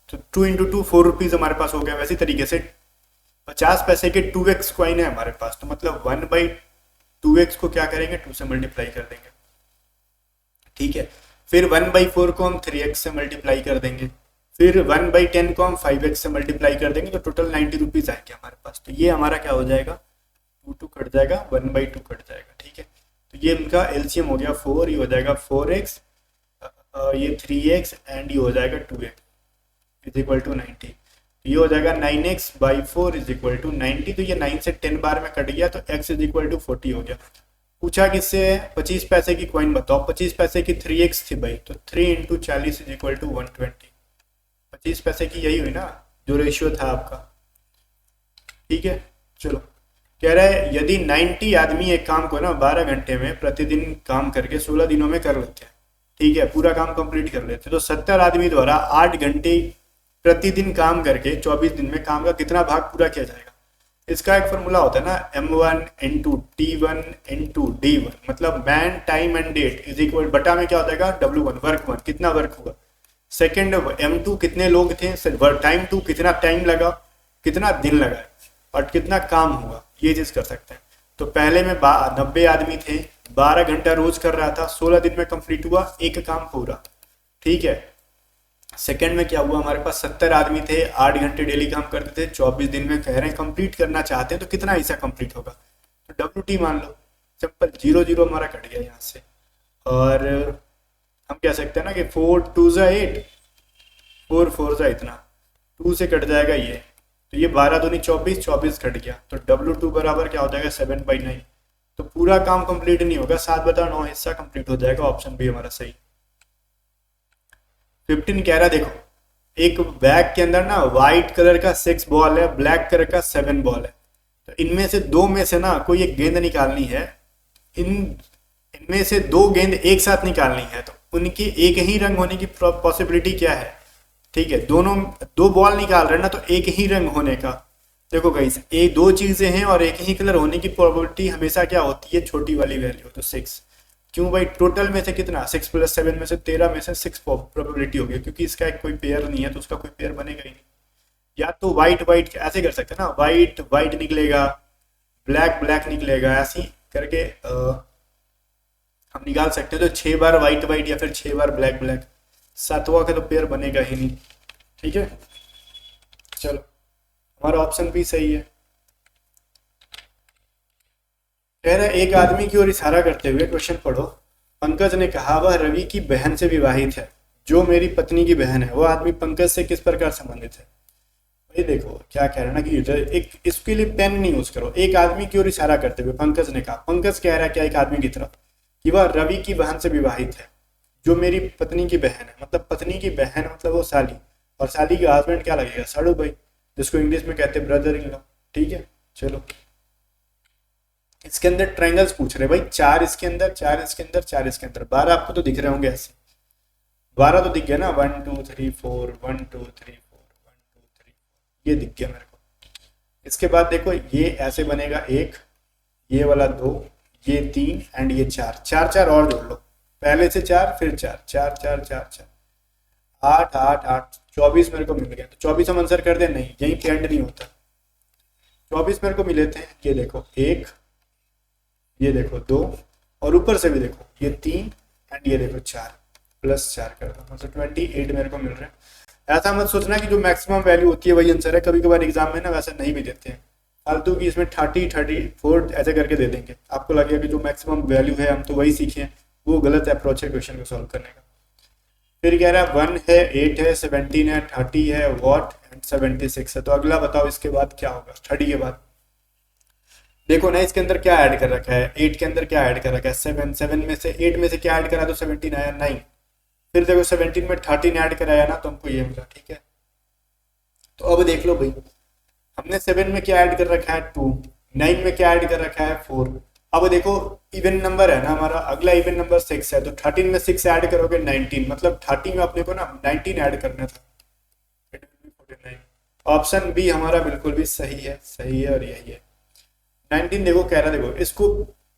तो 2 × 2 4 रुपीज हमारे पास हो गया। वैसे तरीके से 50 पैसे के 2x कॉइन है हमारे पास, तो मतलब 1/2x को क्या करेंगे, 2 से मल्टीप्लाई कर देंगे, ठीक है। फिर 1/4 को हम 3x से मल्टीप्लाई कर देंगे, फिर 1/10 को हम 5x से मल्टीप्लाई कर देंगे तो टोटल 90 रुपीज़ आएंगे हमारे पास। तो ये हमारा क्या हो जाएगा, 2 कट जाएगा, 1/2 कट जाएगा, ठीक है। तो ये इनका एलसीएम हो गया 4, ये हो जाएगा 4x, ये 3x एंड ये हो जाएगा 2x इज इक्वल टू 90। ये हो जाएगा 9x/4 इज इक्वल टू 90। तो ये 9 से 10 बार में कट गया तो x इज इक्वल टू 40 हो गया। पूछा किससे है, 25 पैसे की कॉइन बताओ। 25 पैसे की 3x थी भाई, तो 3 × 40 इज इक्वल टू 120। 25 पैसे की यही हुई ना जो रेशियो था आपका, ठीक है। चलो कह रहा है यदि 90 आदमी एक काम को ना 12 घंटे में प्रतिदिन काम करके 16 दिनों में कर लेते हैं, ठीक है, पूरा काम कंप्लीट कर लेते हैं, तो 70 आदमी द्वारा 8 घंटे प्रतिदिन काम करके 24 दिन में काम का कितना भाग पूरा किया जाएगा। इसका एक फॉर्मूला होता है ना, M1 × T1 × D1, मतलब man time and date is equal, बटा में क्या हो जाएगा W1 वर्क 1 कितना वर्क हुआ, सेकेंड M2 कितने लोग थे, टाइम 2 कितना टाइम लगा, कितना दिन लगा और कितना काम हुआ, ये चीज कर सकते हैं। तो पहले में 90 आदमी थे, 12 घंटा रोज कर रहा था, 16 दिन में कंप्लीट हुआ एक काम पूरा, ठीक है। सेकंड में क्या हुआ, हमारे पास 70 आदमी थे, 8 घंटे डेली काम करते थे, 24 दिन में कह रहे हैं कंप्लीट करना चाहते हैं, तो कितना हिस्सा कंप्लीट होगा, तो WT मान लो, सिंपल 0 0 हमारा कट गया यहाँ से। और हम कह सकते हैं ना कि 4 2 = 8, 4 4 = इतना, 2 से कट जाएगा ये, तो ये 12 दूनी 24, 24 कट गया, तो W2 बराबर क्या हो जाएगा 7/9। तो पूरा काम कंप्लीट नहीं होगा, 7/9 हिस्सा कंप्लीट हो जाएगा, ऑप्शन बी हमारा सही। 15 कह रहा देखो, एक बैग के अंदर ना व्हाइट कलर का 6 बॉल है, ब्लैक कलर का 7 बॉल है, तो इनमें से दो में से ना कोई एक गेंद निकालनी है, इनमें से 2 गेंद एक साथ निकालनी है, तो उनकी एक ही रंग होने की पॉसिबिलिटी क्या है, ठीक है। दोनों 2 बॉल निकाल रहे हैं ना, तो एक ही रंग होने का, देखो गाइस ये 2 चीजें हैं और एक ही कलर होने की प्रोबेबिलिटी हमेशा क्या होती है, छोटी वाली वैल्यू, तो 6। क्यों भाई, टोटल में से कितना, 6 + 7 में से 13 में से 6 प्रोबेबिलिटी होगी, क्योंकि इसका एक कोई पेयर नहीं है तो उसका कोई पेयर बनेगा ही नहीं। या तो वाइट वाइट ऐसे कर सकते हैं ना, वाइट वाइट निकलेगा, ब्लैक ब्लैक निकलेगा, ऐसे करके हम निकाल सकते हैं। तो 6 बार वाइट वाइट या फिर 6 बार ब्लैक ब्लैक, 7वां का तो पेयर बनेगा ही नहीं, ठीक है। चलो हमारा ऑप्शन भी सही है। कह रहा है एक आदमी की ओर इशारा करते हुए क्वेश्चन पढ़ो। पंकज ने कहा वह रवि की बहन से विवाहित है, जो मेरी पत्नी की बहन है, वो आदमी पंकज से किस प्रकार संबंधित है। ये देखो क्या कह रहा है ना कि एक इसके लिए पेन नहीं यूज करो। एक आदमी की ओर इशारा करते हुए पंकज ने कहा, पंकज कह रहा है क्या एक आदमी की तरफ कि वह रवि की बहन से विवाहित है, जो मेरी पत्नी की बहन है, मतलब पत्नी की बहन मतलब वो साली, और साली का हस्बैंड क्या लगेगा, साड़ू भाई, जिसको इंग्लिश में कहते हैं ब्रदर इन लॉ, ठीक है। चलो इसके अंदर ट्रायंगल्स पूछ रहे भाई, 4 इसके अंदर, 4 इसके अंदर, 4 इसके अंदर, 12 आपको तो दिख रहे होंगे ऐसे, 12 तो दिख गया ना, 1 2 3 4, 1 2 3 4, 1 2 3 4, ये दिख गया मेरे को। इसके बाद देखो ये ऐसे बनेगा 1, ये वाला 2, ये 3 एंड ये 4, 4 4 और जोड़ लो, पहले से 4 फिर 4 4 4 4 4 8 8 8 24 मेरे को मिल गया। तो 24 हम आंसर कर दे, नहीं यहीं पे एंड नहीं होता, 24 मेरे को मिले थे, ये देखो 1, ये देखो 2 और ऊपर से भी देखो ये 3 एंड ये देखो 4 + 4 कर दो, मतलब 28 मेरे को मिल रहे हैं। ऐसा मत सोचना कि जो मैक्सिमम वैल्यू होती है वही आंसर है, कभी कभार एग्जाम में ना वैसे नहीं भी देते हैं, फालतू की इसमें 30 34 ऐसे करके दे देंगे, आपको लगेगा कि जो मैक्सिमम वैल्यू है हम तो वही सीखे हैं, वो गलत अप्रोच है क्वेश्चन को सॉल्व करने का। फिर कह रहा है 1 है, 8 है, 17 है, 30 है, वॉट एंड 76 है। तो अगला बताओ इसके बाद क्या होगा, 30 के बाद देखो ना इसके अंदर क्या ऐड कर रखा है, 8 के अंदर क्या ऐड कर रखा है, 7 7 में से 8 में से क्या ऐड करा तो 17 आया, 9, फिर देखो 17 में 13 ऐड कराया ना तो हमको ये मिला, ठीक है। तो अब देख लो भाई, हमने 7 में क्या ऐड कर रखा है 2, 9 में क्या ऐड कर रखा है 4। अब देखो इवन नंबर है ना हमारा, अगला इवन नंबर 6 है, तो 13 में 6 ऐड करोगे 19, मतलब 30 में अपने को ना 19 ऐड करना था, 49। ऑप्शन बी हमारा बिल्कुल भी सही है, सही है और यही है 19। देखो कह रहा देखो इसको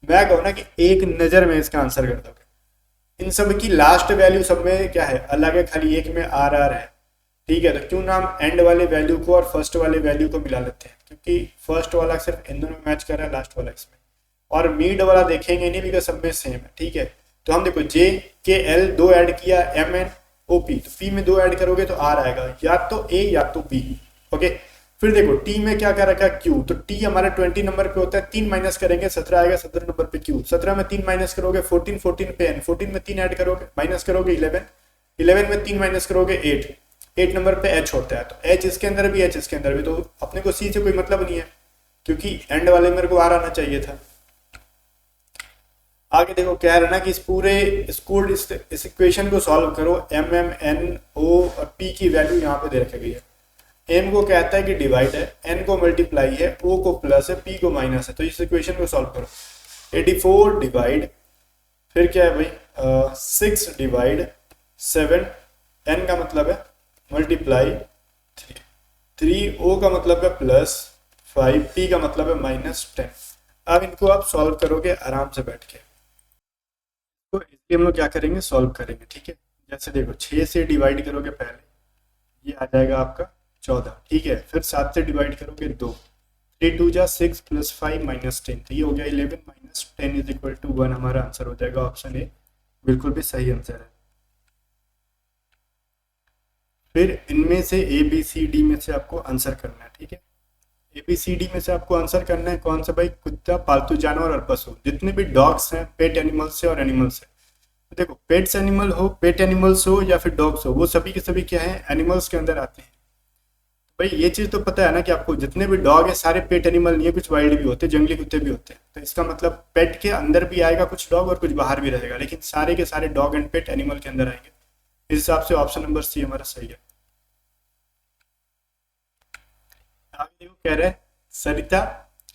मैं कहूँ ना कि एक नजर में इसका आंसर कर दोगे। इन सब की लास्ट वैल्यू सब में क्या है अलग है, खाली एक में आर है, ठीक है। तो क्यों ना हम एंड वाले वैल्यू को और फर्स्ट वाले वैल्यू को मिला लेते हैं, क्योंकि फर्स्ट वाला सिर्फ इन दोनों में मैच कर रहा है, लास्ट वाला इसमें, और मिड वाला देखेंगे नहीं बिकॉज सब में सेम है, ठीक है। तो हम देखो जे के एल 2 ऐड किया, एम एन OP, तो P में 2 ऐड करोगे तो R आएगा, या तो A या तो B। ओके, फिर देखो T में क्या क्या रखा है, Q, तो T हमारा 20 नंबर पे होता है, 3 माइनस करेंगे 17 आएगा, 17 नंबर पे Q, 17 में 3 माइनस करोगे 14, 14 पे N, 14 में 3 ऐड करोगे माइनस करोगे 11, 11 में 3 माइनस करोगे 8, 8 नंबर पे H होता है, तो H इसके अंदर भी H इसके अंदर भी, तो अपने को C से कोई मतलब नहीं है क्योंकि एंड वाले मेरे को R आना चाहिए था। आगे देखो कह रहा है ना कि इस पूरे इस इक्वेशन को सॉल्व करो, M M N O और P की वैल्यू यहाँ पे दे रखी गई है। M को कहता है कि डिवाइड है, N को मल्टीप्लाई है, O को प्लस है, P को माइनस है, तो इस इक्वेशन को सॉल्व करो। 84 डिवाइड, फिर क्या है भाई 6 डिवाइड 7, N का मतलब है मल्टीप्लाई 3, O का मतलब है प्लस 5, P का मतलब है -10। अब इनको आप सॉल्व करोगे आराम से बैठ के, तो इसलिए हम लोग क्या करेंगे, सॉल्व करेंगे। ठीक है, जैसे देखो 6 से डिवाइड करोगे पहले, ये आ जाएगा आपका 14, ठीक है, फिर 7 से डिवाइड करोगे 2, 3 2 जा 6 प्लस 5 माइनस 10, तो ये हो गया 11 माइनस 10 इज इक्वल टू 1, हमारा आंसर हो जाएगा ऑप्शन ए, बिल्कुल भी सही आंसर है। फिर इनमें से ABCD में से आपको आंसर करना है। ठीक है, ABCD में से आपको आंसर करना है कौन सा भाई, कुत्ता, पालतू जानवर और पशु, जितने भी डॉग्स हैं, पेट एनिमल्स है और एनिमल्स है। तो देखो पेट्स एनिमल हो, पेट एनिमल्स हो या फिर डॉग्स हो, वो सभी के सभी क्या है, एनिमल्स के अंदर आते हैं। भाई ये चीज तो पता है ना कि आपको जितने भी डॉग है सारे पेट एनिमल नहीं है, कुछ वाइल्ड भी होते हैं, जंगली कुत्ते भी होते हैं, तो इसका मतलब पेट के अंदर भी आएगा कुछ डॉग और कुछ बाहर भी रहेगा, लेकिन सारे के सारे डॉग एंड पेट एनिमल के अंदर आएंगे। इस हिसाब से ऑप्शन नंबर C हमारा सही है। आगे देखो कह रहे हैं सरिता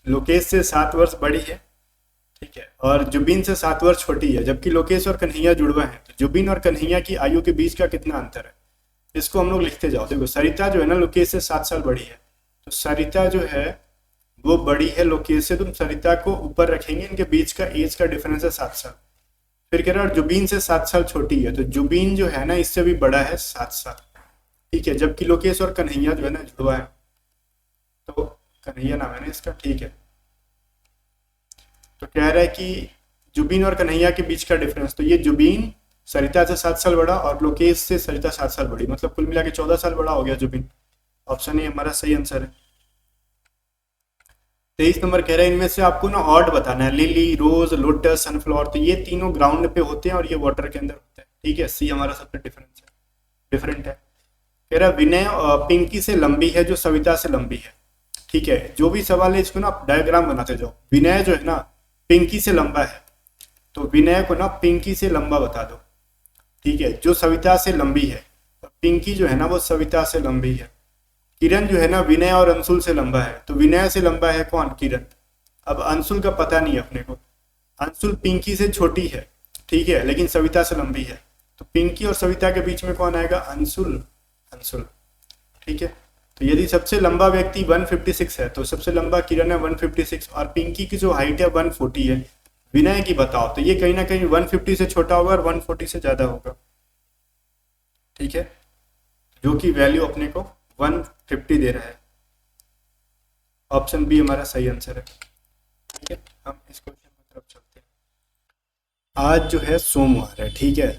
लोकेश से 7 वर्ष बड़ी है, ठीक है, और जुबीन से 7 वर्ष छोटी है, जबकि लोकेश और कन्हैया जुड़वा हैं, तो जुबीन और कन्हैया की आयु के बीच का कितना अंतर है, इसको हम लोग लिखते जाओ। देखो सरिता जो है ना लोकेश से 7 साल बड़ी है, तो सरिता जो है वो बड़ी है लोकेश से, तुम सरिता को ऊपर रखेंगे, इनके बीच का एज का डिफरेंस है 7 साल। फिर कह रहा है जुबीन से 7 साल छोटी है, तो जुबीन जो है ना इससे भी बड़ा है 7 साल, ठीक है, जबकि लोकेश और कन्हैया जो है ना जुड़वा है, तो कन्हैया नाम है ना इसका, ठीक है। तो कह रहा है कि जुबीन और कन्हैया के बीच का डिफरेंस, तो ये जुबीन सरिता से 7 साल बड़ा और लोकेश से सरिता 7 साल बड़ी, मतलब कुल मिला के 14 साल बड़ा हो गया जुबीन। ऑप्शन ए हमारा सही आंसर है। 23 नंबर कह रहा है इनमें से आपको ना ऑड बताना है, लिली, रोज, लोटस, सनफ्लावर, तो ये तीनों ग्राउंड पे होते हैं और ये वाटर के अंदर होते हैं, ठीक है, सी हमारा सबसे डिफरेंट है। कह रहा है विनय पिंकी से लंबी है जो सविता से लंबी है, ठीक है, जो भी सवाल है इसको ना आप डायग्राम बनाते जाओ। विनय जो है ना पिंकी से लंबा है, तो विनय को ना पिंकी से लंबा बता दो, ठीक है, जो सविता से लंबी है, पिंकी जो है ना वो सविता से लंबी है। किरण जो है ना विनय और अंशुल से लंबा है, तो विनय से लंबा है कौन, किरण। अब अंशुल का पता नहीं है अपने को, अंशुल पिंकी से छोटी है, ठीक है, लेकिन सविता से लंबी है, तो पिंकी और सविता के बीच में कौन आएगा, अंशुल, ठीक है। तो यदि सबसे लंबा व्यक्ति 156 है तो सबसे लंबा किरण है 156, और पिंकी की जो हाइट है 140 है, विनय की बताओ, तो ये कहीं ना कहीं 150 से छोटा होगा और 140 से ज्यादा होगा, ठीक है, जो कि वैल्यू अपने को 150 दे रहा है। ऑप्शन बी हमारा सही आंसर है, ठीक है। हम इस क्वेश्चन की तरफ चलते हैं। आज जो है सोमवार है, ठीक है,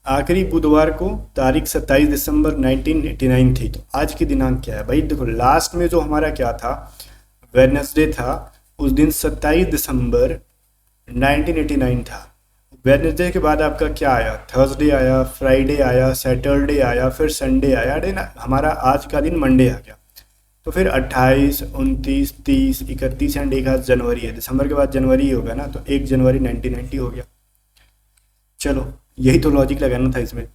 आखिरी बुधवार को तारीख 27 दिसंबर 1989 थी, तो आज की दिनांक क्या है भाई, देखो लास्ट में जो हमारा क्या था, वेडनेसडे था, उस दिन 27 दिसंबर 1989 था। वेडनेसडे के बाद आपका क्या आया, थर्सडे आया, फ्राइडे आया, सैटरडे आया, फिर संडे आया, अरे ना हमारा आज का दिन मंडे आ गया, तो फिर 28, 29, 30, 31 एंड 1 जनवरी है, दिसंबर के बाद जनवरी होगा ना, तो 1 जनवरी 1990 हो गया। चलो यही तो लॉजिक लगाना था इसमें।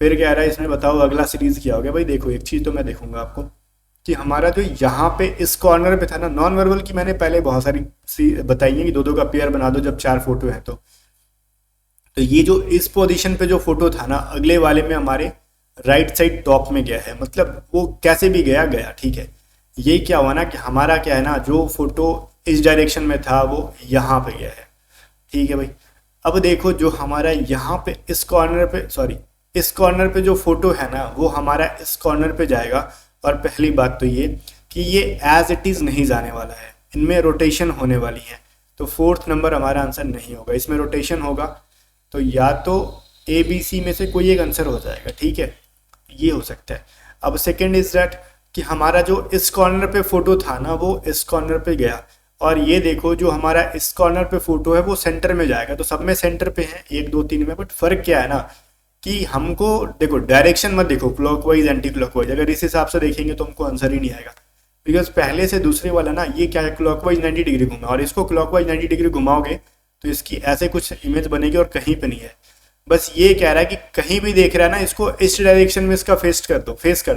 फिर क्या रहा है इसमें, बताओ अगला सीरीज क्या हो गया भाई। देखो एक चीज़ तो मैं देखूंगा आपको कि हमारा जो यहाँ पे इस कॉर्नर पे था ना, नॉन वर्बल की मैंने पहले बहुत सारी बताई है कि 2-2 का पेयर बना दो जब 4 फोटो हैं, तो ये जो इस पोजीशन पे जो फोटो था ना, अगले वाले में हमारे राइट साइड टॉप में गया है, मतलब वो कैसे भी गया, ठीक है। ये क्या हुआ ना कि हमारा क्या है ना, जो फोटो इस डायरेक्शन में था वो यहाँ पे गया है, ठीक है भाई। अब देखो जो हमारा यहाँ पे इस कॉर्नर पे, सॉरी इस कॉर्नर पे जो फोटो है ना वो हमारा इस कॉर्नर पे जाएगा, और पहली बात तो ये कि ये एज इट इज नहीं जाने वाला है, इनमें रोटेशन होने वाली है, तो 4th नंबर हमारा आंसर नहीं होगा, इसमें रोटेशन होगा, तो या तो ए बी सी में से कोई एक आंसर हो जाएगा, ठीक है, ये हो सकता है। अब सेकेंड इज दैट कि हमारा जो इस कॉर्नर पे फोटो था ना वो इस कॉर्नर पे गया, और ये देखो जो हमारा इस कॉर्नर पे फोटो है वो सेंटर में जाएगा, तो सब में सेंटर पे है 1 2 3 में, बट फर्क क्या है ना कि हमको देखो डायरेक्शन मत देखो क्लॉकवाइज एंटी क्लॉकवाइज, अगर इस हिसाब से देखेंगे तो हमको आंसर ही नहीं आएगा, बिकॉज पहले से दूसरे वाला ना ये क्या है क्लॉकवाइज 90 डिग्री घुमा, और इसको क्लॉकवाइज 90 डिग्री घुमाओगे तो इसकी ऐसे कुछ इमेज बनेगी और कहीं पे नहीं है। बस ये कह रहा है कि कहीं भी देख रहा है ना इसको इस डायरेक्शन में इसका फेस कर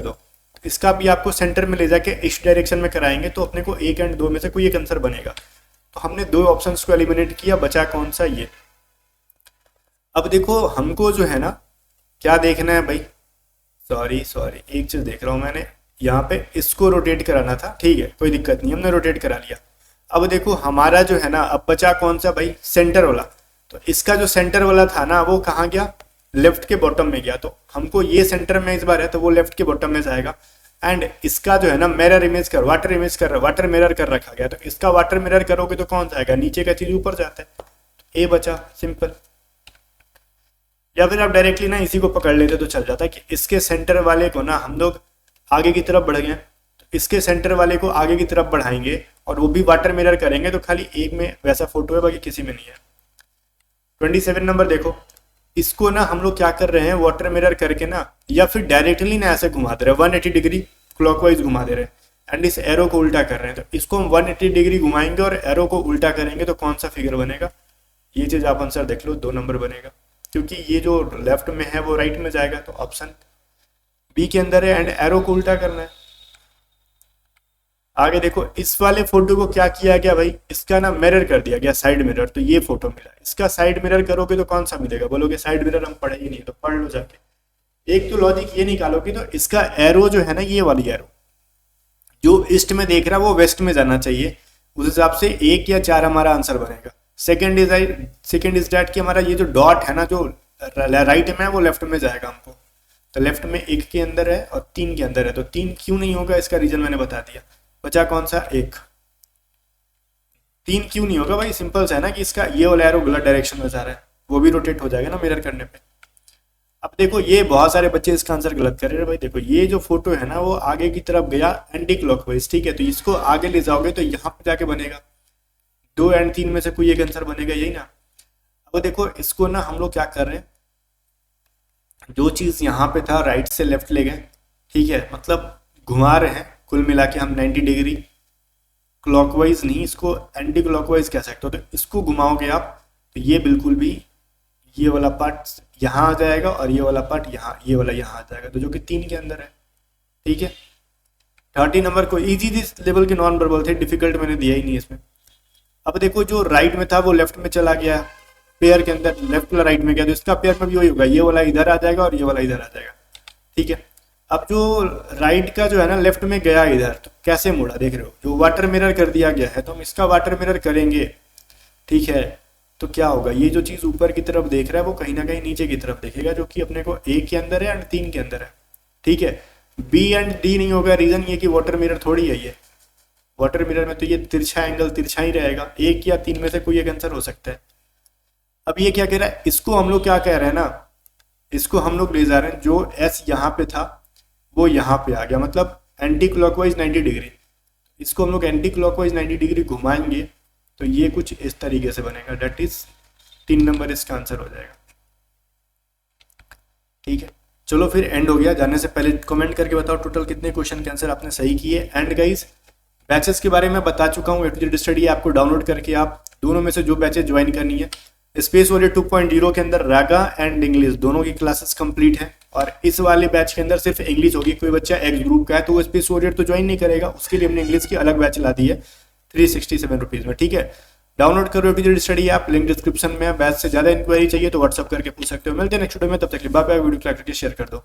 दो, इसका भी आपको सेंटर में ले जाके इस डायरेक्शन में कराएंगे तो अपने को 1 एंड 2 में से कोई एक आंसर बनेगा। तो हमने 2 ऑप्शंस को एलिमिनेट किया, बचा कौन सा, ये। अब देखो हमको जो है ना क्या देखना है भाई, सॉरी एक चीज देख रहा हूं मैंने यहाँ पे, इसको रोटेट कराना था, ठीक है कोई दिक्कत नहीं, हमने रोटेट करा लिया। अब देखो हमारा जो है ना अब बचा कौन सा भाई, सेंटर वाला, तो इसका जो सेंटर वाला था ना वो कहाँ गया, लेफ्ट के बॉटम में गया, तो हमको ये सेंटर में इस बार है तो वो लेफ्ट के बॉटम में जाएगा। एंड इसका जो है ना मिरर इमेज कर वाटर मिरर कर रखा गया, तो इसका वाटर मिरर करोगे तो कौन जाएगा, नीचे का चीज ऊपर जाता है, ए बचा, सिंपल। या फिर आप डायरेक्टली ना इसी को पकड़ लेते तो चल जाता है कि इसके सेंटर वाले को ना हम लोग आगे की तरफ बढ़ गए, तो इसके सेंटर वाले को आगे की तरफ बढ़ाएंगे और वो भी वाटर मिरर करेंगे, तो खाली एक में वैसा फोटो है बाकी किसी में नहीं है। 27 नंबर देखो, इसको ना हम लोग क्या कर रहे हैं वाटर मिरर करके ना या फिर डायरेक्टली ना ऐसे घुमा दे रहे हैं 180 डिग्री क्लॉकवाइज घुमा दे रहे हैं, एंड इस एरो को उल्टा कर रहे हैं, तो इसको हम 180 डिग्री घुमाएंगे और एरो को उल्टा करेंगे तो कौन सा फिगर बनेगा, ये चीज आप आंसर देख लो, 2 नंबर बनेगा, क्योंकि ये जो लेफ्ट में है वो राइट में जाएगा, तो ऑप्शन बी के अंदर है, एंड एरो को उल्टा करना है। आगे देखो इस वाले फोटो को क्या किया गया भाई, इसका ना मिरर कर दिया गया साइड मिरर, तो ये फोटो मिला, इसका साइड मिरर करोगे तो कौन सा मिलेगा, बोलोगे साइड मिरर हम पढ़े ही नहीं, तो पढ़ लो जाके। एक तो लॉजिक ये निकालोगे तो इसका एरो जो है ना ये वाली एरो जो ईस्ट में देख रहा है वो वेस्ट में जाना चाहिए, उस हिसाब से 1 या 4 हमारा आंसर बनेगा। सेकेंड इज डैट कि हमारा ये जो डॉट है ना जो राइट में है वो लेफ्ट में जाएगा हमको, तो लेफ्ट में 1 के अंदर है और 3 के अंदर है, तो 3 क्यों नहीं होगा इसका रीजन मैंने बता दिया। बचा कौन सा, 1। 3 क्यों नहीं होगा भाई, सिंपल सा है ना कि इसका ये वाला एरो गलत डायरेक्शन में जा रहा है, वो भी रोटेट हो जाएगा ना मिरर करने पे। अब देखो ये बहुत सारे बच्चे इसका आंसर गलत कर रहे हैं भाई, देखो ये जो फोटो है ना वो आगे की तरफ गया एंटी क्लॉकवाइज, ठीक है, तो इसको आगे ले जाओगे तो यहाँ पे जाके बनेगा, 2 एंड 3 में से कोई एक आंसर बनेगा, यही ना। अब देखो इसको ना हम लोग क्या कर रहे हैं, जो चीज यहाँ पे था राइट से लेफ्ट ले गए, ठीक है, मतलब घुमा रहे हैं, कुल मिला के हम 90 डिग्री क्लॉकवाइज नहीं, इसको एंटी क्लॉकवाइज कह सकते हो, तो इसको घुमाओगे आप तो ये बिल्कुल भी ये वाला पार्ट यहाँ आ जाएगा और ये वाला पार्ट यहाँ, ये वाला यहाँ आ जाएगा, तो जो कि 3 के अंदर है, ठीक है। 30 नंबर को इजी दिस लेवल के नॉन वर्बल थे, डिफिकल्ट मैंने दिया ही नहीं इसमें। अब देखो जो राइट में था वो लेफ्ट में चला गया, पेयर के अंदर लेफ्ट वाला राइट में गया, तो इसका पेयर में भी वही होगा, ये वाला इधर आ जाएगा और ये वाला इधर आ जाएगा, ठीक है। अब जो राइट का जो है ना लेफ्ट में गया इधर, तो कैसे मुड़ा देख रहे हो, जो वाटर मिरर कर दिया गया है तो हम इसका वाटर मिरर करेंगे, ठीक है, तो क्या होगा, ये जो चीज ऊपर की तरफ देख रहा है वो कहीं ना कहीं नीचे की तरफ देखेगा, जो कि अपने को 1 के अंदर है एंड 3 के अंदर है, ठीक है। बी एंड डी नहीं होगा, रीजन ये कि वाटर मिरर थोड़ी है, ये वाटर मिरर में तो ये तिरछा एंगल तिरछा ही रहेगा, 1 या 3 में से कोई एक आंसर हो सकता है। अब ये क्या कह रहा है, इसको हम लोग क्या कह रहे हैं ना, इसको हम लोग ले जा रहे हैं जो एस यहाँ पे था वो यहाँ पे आ गया, मतलब एंटी क्लॉकवाइज 90 डिग्री, इसको हम लोग एंटी क्लॉकवाइज 90 डिग्री घुमाएंगे तो ये कुछ इस तरीके से बनेगा, डेट इज 3 नंबर इसका आंसर हो जाएगा, ठीक है। चलो फिर एंड हो गया, जाने से पहले कमेंट करके बताओ टोटल कितने क्वेश्चन के आंसर आपने सही किए। एंड गाइस बैचेस के बारे में बता चुका हूँ, A to Z स्टडी आपको डाउनलोड करके आप दोनों में से जो बैचेस ज्वाइन करनी है, स्पेस वाले 2.0 के अंदर रागा एंड इंग्लिश दोनों की क्लासेस कंप्लीट है, और इस वाले बैच के अंदर सिर्फ इंग्लिश होगी। कोई बच्चा एक्स ग्रुप का है तो वो स्पेस वॉरियर तो ज्वाइन नहीं करेगा, उसके लिए हमने इंग्लिश की अलग बैच ला दी है 367 रुपीज़ में, ठीक है। डाउनलोड करो A to Z study app, link description में है। बैच से ज़्यादा इंक्वायरी चाहिए तो व्हाट्सअप करके पूछ सकते हो। मिलते हैं नेक्स्ट वीडियो में, तब तक बाय बाय। वीडियो को लाइक करके शेयर कर दो।